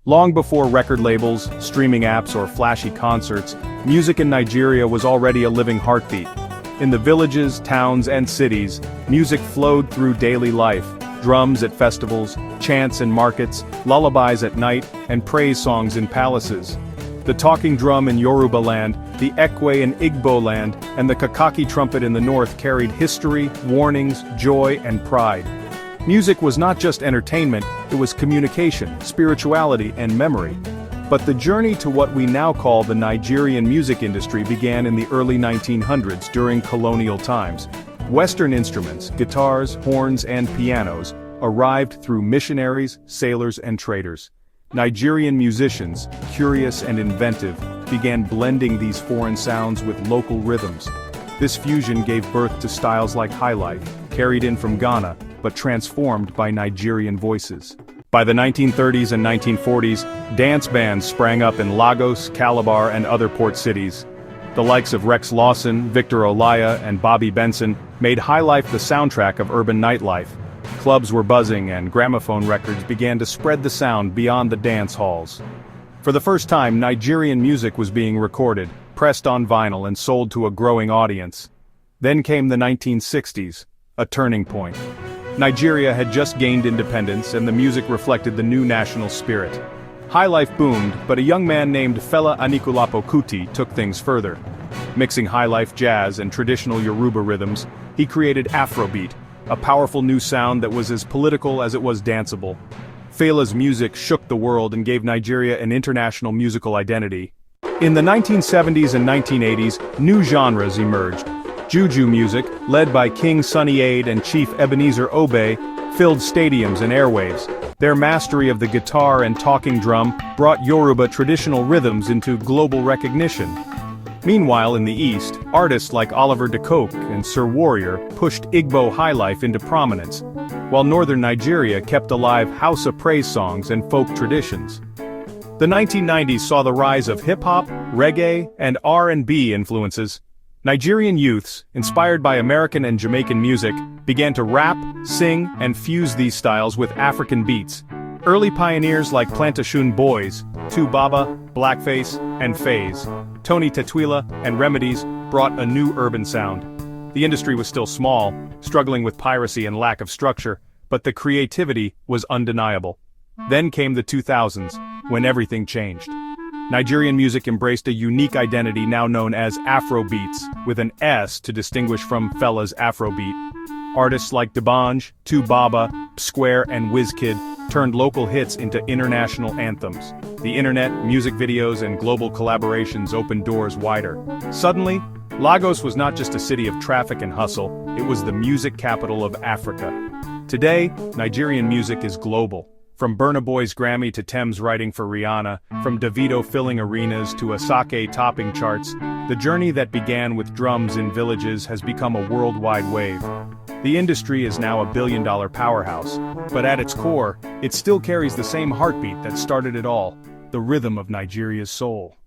Long before record labels, streaming apps, or flashy concerts, music in Nigeria was already a living heartbeat. In the villages, towns, and cities, music flowed through daily life. Drums at festivals, chants in markets, lullabies at night, and praise songs in palaces. The talking drum in Yoruba land, the ekwe in Igbo land, and the kakaki trumpet in the north carried history, warnings, joy, and pride. Music was not just entertainment, it was communication, spirituality, and memory. But the journey to what we now call the Nigerian music industry began in the early 1900s during colonial times. Western instruments, guitars, horns, and pianos, arrived through missionaries, sailors, and traders. Nigerian musicians, curious and inventive, began blending these foreign sounds with local rhythms. This fusion gave birth to styles like highlife, carried in from Ghana, but transformed by Nigerian voices. By the 1930s and 1940s, dance bands sprang up in Lagos, Calabar, and other port cities. The likes of Rex Lawson, Victor Olaya, and Bobby Benson made highlife the soundtrack of urban nightlife. Clubs were buzzing and gramophone records began to spread the sound beyond the dance halls. For the first time, Nigerian music was being recorded, pressed on vinyl, and sold to a growing audience. Then came the 1960s, a turning point. Nigeria had just gained independence and the music reflected the new national spirit. Highlife boomed, but a young man named Fela Anikulapo Kuti took things further. Mixing highlife jazz and traditional Yoruba rhythms, he created Afrobeat, a powerful new sound that was as political as it was danceable. Fela's music shook the world and gave Nigeria an international musical identity. In the 1970s and 1980s, new genres emerged. Juju music, led by King Sunny Ade and Chief Ebenezer Obey, filled stadiums and airwaves. Their mastery of the guitar and talking drum brought Yoruba traditional rhythms into global recognition. Meanwhile, in the East, artists like Oliver De Coque and Sir Warrior pushed Igbo highlife into prominence, while northern Nigeria kept alive Hausa praise songs and folk traditions. The 1990s saw the rise of hip-hop, reggae, and R&B influences. Nigerian youths, inspired by American and Jamaican music, began to rap, sing, and fuse these styles with African beats. Early pioneers like Plantashun Boys, Tu Baba, Blackface, and Faze, Tony Tetwila, and Remedies brought a new urban sound. The industry was still small, struggling with piracy and lack of structure, but the creativity was undeniable. Then came the 2000s, when everything changed. Nigerian music embraced a unique identity now known as Afrobeats, with an S to distinguish from Fela's Afrobeat. Artists like D'banj, Tu Baba, Square, and Wizkid turned local hits into international anthems. The internet, music videos, and global collaborations opened doors wider. Suddenly, Lagos was not just a city of traffic and hustle, it was the music capital of Africa. Today, Nigerian music is global. From Burna Boy's Grammy to Thames writing for Rihanna, from Davido filling arenas to Asake topping charts, the journey that began with drums in villages has become a worldwide wave. The industry is now a billion-dollar powerhouse, but at its core, it still carries the same heartbeat that started it all, the rhythm of Nigeria's soul.